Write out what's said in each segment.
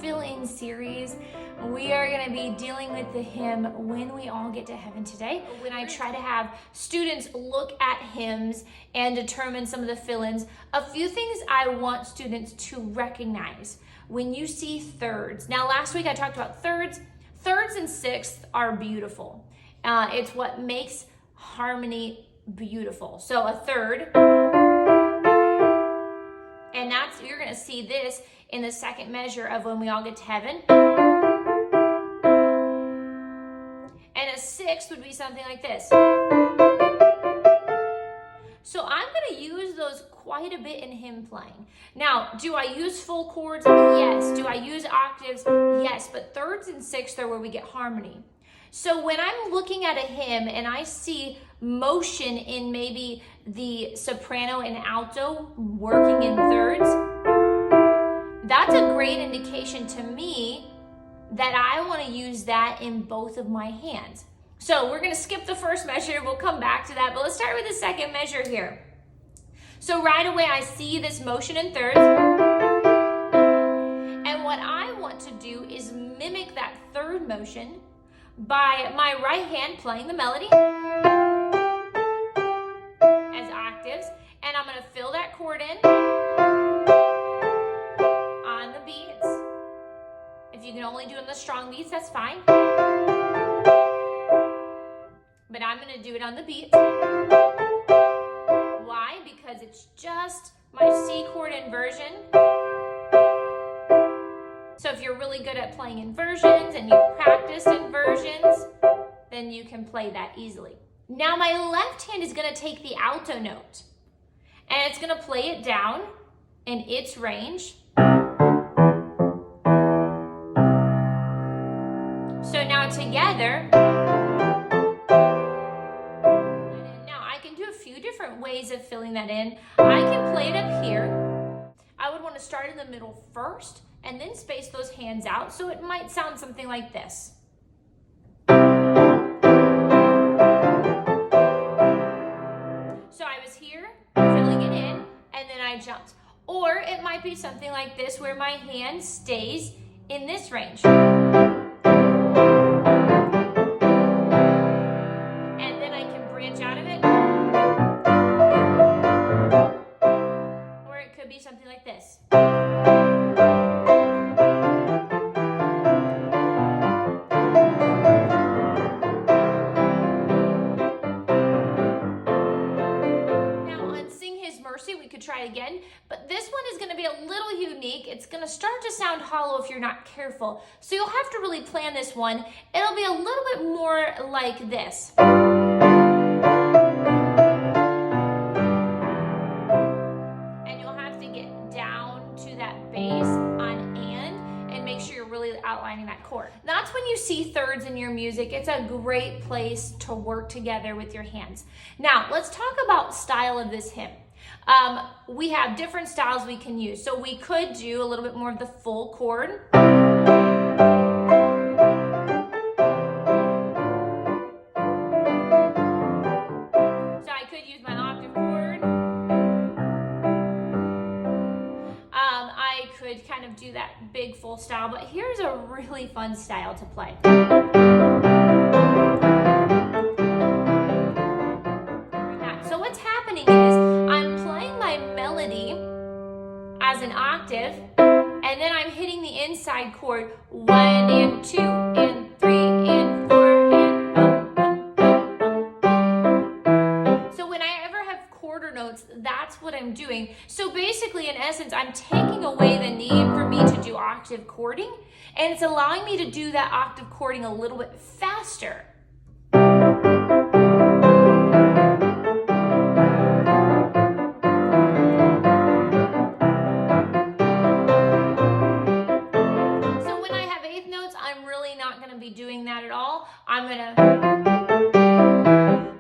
fill-in series. We are going to be dealing with the hymn When We All Get to Heaven today. When I try to have students look at hymns and determine some of the fill-ins, a few things I want students to recognize when you see thirds. Now, last week I talked about thirds. Thirds and sixths are beautiful. It's what makes harmony beautiful. So a third, and you're going to see this in the second measure of When We All Get to Heaven. And a sixth would be something like this. So I'm going to use those quite a bit in hymn playing. Now, do I use full chords? Yes. Do I use octaves? Yes. But thirds and sixths are where we get harmony. So when I'm looking at a hymn and I see motion in maybe the soprano and alto working in thirds, that's a great indication to me that I want to use that in both of my hands. So we're going to skip the first measure. We'll come back to that, but let's start with the second measure here. So right away I see this motion in thirds, and what I want to do is mimic that third motion by my right hand playing the melody as octaves, and I'm going to fill that chord in on the beats. If you can only do it on the strong beats, that's fine, but I'm going to do it on the beats. Why? Because it's just my C chord inversion. So if you're really good at playing inversions and you've practiced inversions, then you can play that easily. Now my left hand is going to take the alto note and it's going to play it down in its range. So now together, now I can do a few different ways of filling that in. I can play it up here. I would want to start in the middle first and then space those hands out, so it might sound something like this. So I was here, filling it in, and then I jumped. Or it might be something like this, where my hand stays in this range. And then I can branch out of it. Or it could be something like this. We could try again, but this one is going to be a little unique. It's going to start to sound hollow if you're not careful. So you'll have to really plan this one. It'll be a little bit more like this. And you'll have to get down to that bass on and make sure you're really outlining that chord. That's when you see thirds in your music. It's a great place to work together with your hands. Now, let's talk about style of this hymn. We have different styles we can use. So we could do a little bit more of the full chord. So I could use my octave chord. I could kind of do that big full style, but here's a really fun style to play. So what's happening is I'm playing my melody as an octave, and then I'm hitting the inside chord 1 and 2 and 3 and 4 and So when I ever have quarter notes, that's what I'm doing. So basically, in essence, I'm taking away the need for me to do octave chording, and it's allowing me to do that octave chording a little bit faster. Doing that at all.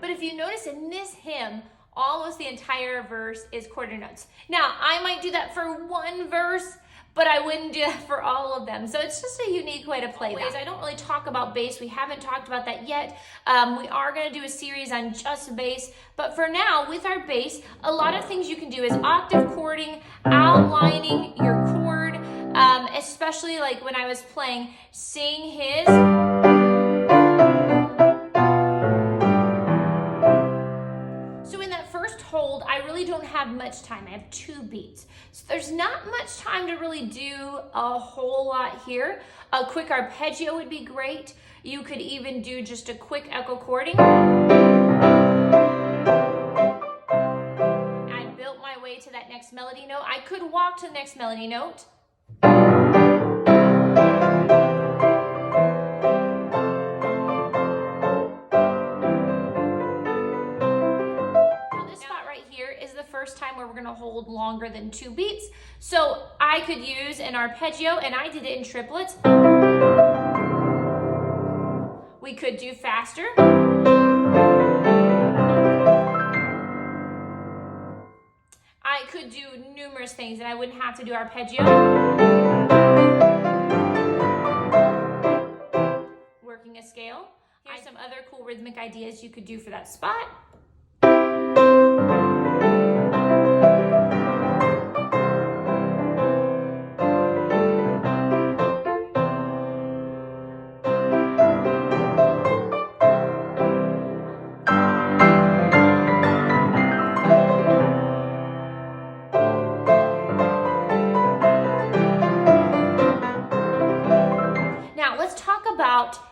But if you notice in this hymn, almost the entire verse is quarter notes. Now, I might do that for one verse, but I wouldn't do that for all of them. So it's just a unique way to play that. I don't really talk about bass. We haven't talked about that yet. We are going to do a series on just bass. But for now, with our bass, a lot of things you can do is octave chording, outlining your chord, especially like when I was playing Sing His. So in that first hold, I really don't have much time. I have 2 beats. So there's not much time to really do a whole lot here. A quick arpeggio would be great. You could even do just a quick echo chording. I built my way to that next melody note. I could walk to the next melody note. First time where we're going to hold longer than 2 beats. So I could use an arpeggio, and I did it in triplets. We could do faster. I could do numerous things, and I wouldn't have to do arpeggio. Working a scale. Here's some other cool rhythmic ideas you could do for that spot.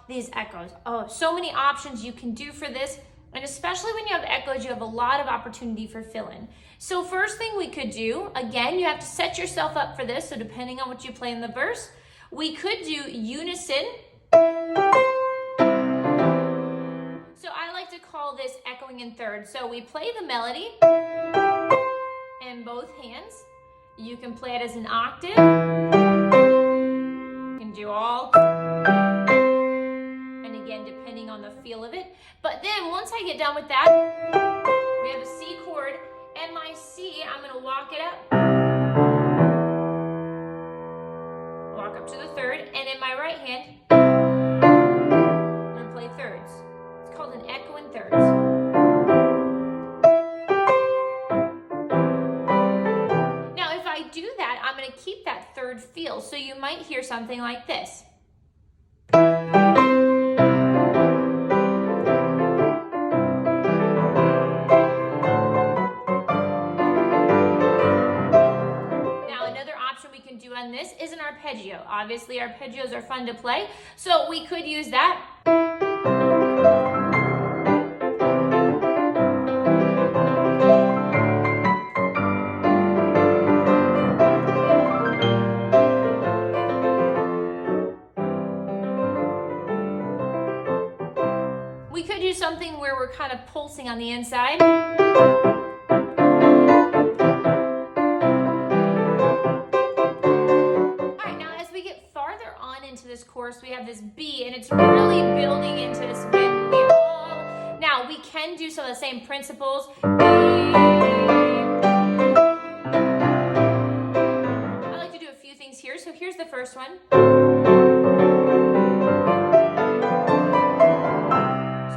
These echoes. Oh, so many options you can do for this, and especially when you have echoes, you have a lot of opportunity for fill-in. So first thing we could do, again, you have to set yourself up for this, so depending on what you play in the verse, we could do unison. So I like to call this echoing in thirds. So we play the melody in both hands. You can play it as an octave. You can do all. Depending on the feel of it. But then once I get done with that, we have a C chord, and my C, I'm going to walk it up. Walk up to the third, and in my right hand, I'm going to play thirds. It's called an echo in thirds. Now, if I do that, I'm going to keep that third feel. So you might hear something like this. On this is an arpeggio. Obviously, arpeggios are fun to play, so we could use that. We could do something where we're kind of pulsing on the inside. Into this chorus, we have this B, and it's really building into this bend. Now we can do some of the same principles. I like to do a few things here. So here's the first one. So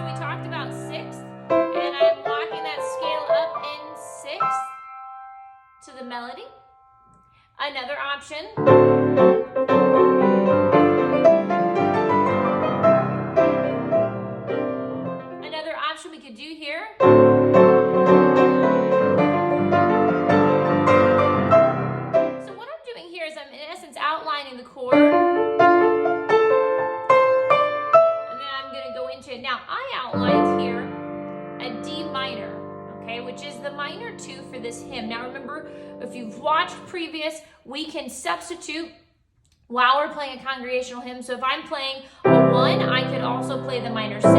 we talked about sixth, and I'm locking that scale up in sixth to the melody. Another option. We could do here. So what I'm doing here is I'm in essence outlining the chord, and then I'm going to go into it. Now I outlined here a D minor, okay, which is the minor 2 for this hymn. Now remember, if you've watched previous, we can substitute while we're playing a congregational hymn. So if I'm playing a 1, I could also play the minor 6.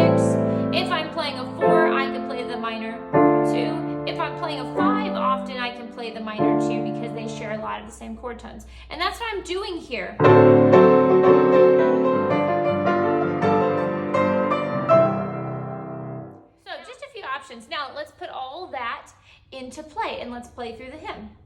If I'm playing a 4, I can play the minor 2. If I'm playing a 5, often I can play the minor 2 because they share a lot of the same chord tones. And that's what I'm doing here. So just a few options. Now let's put all that into play, and let's play through the hymn.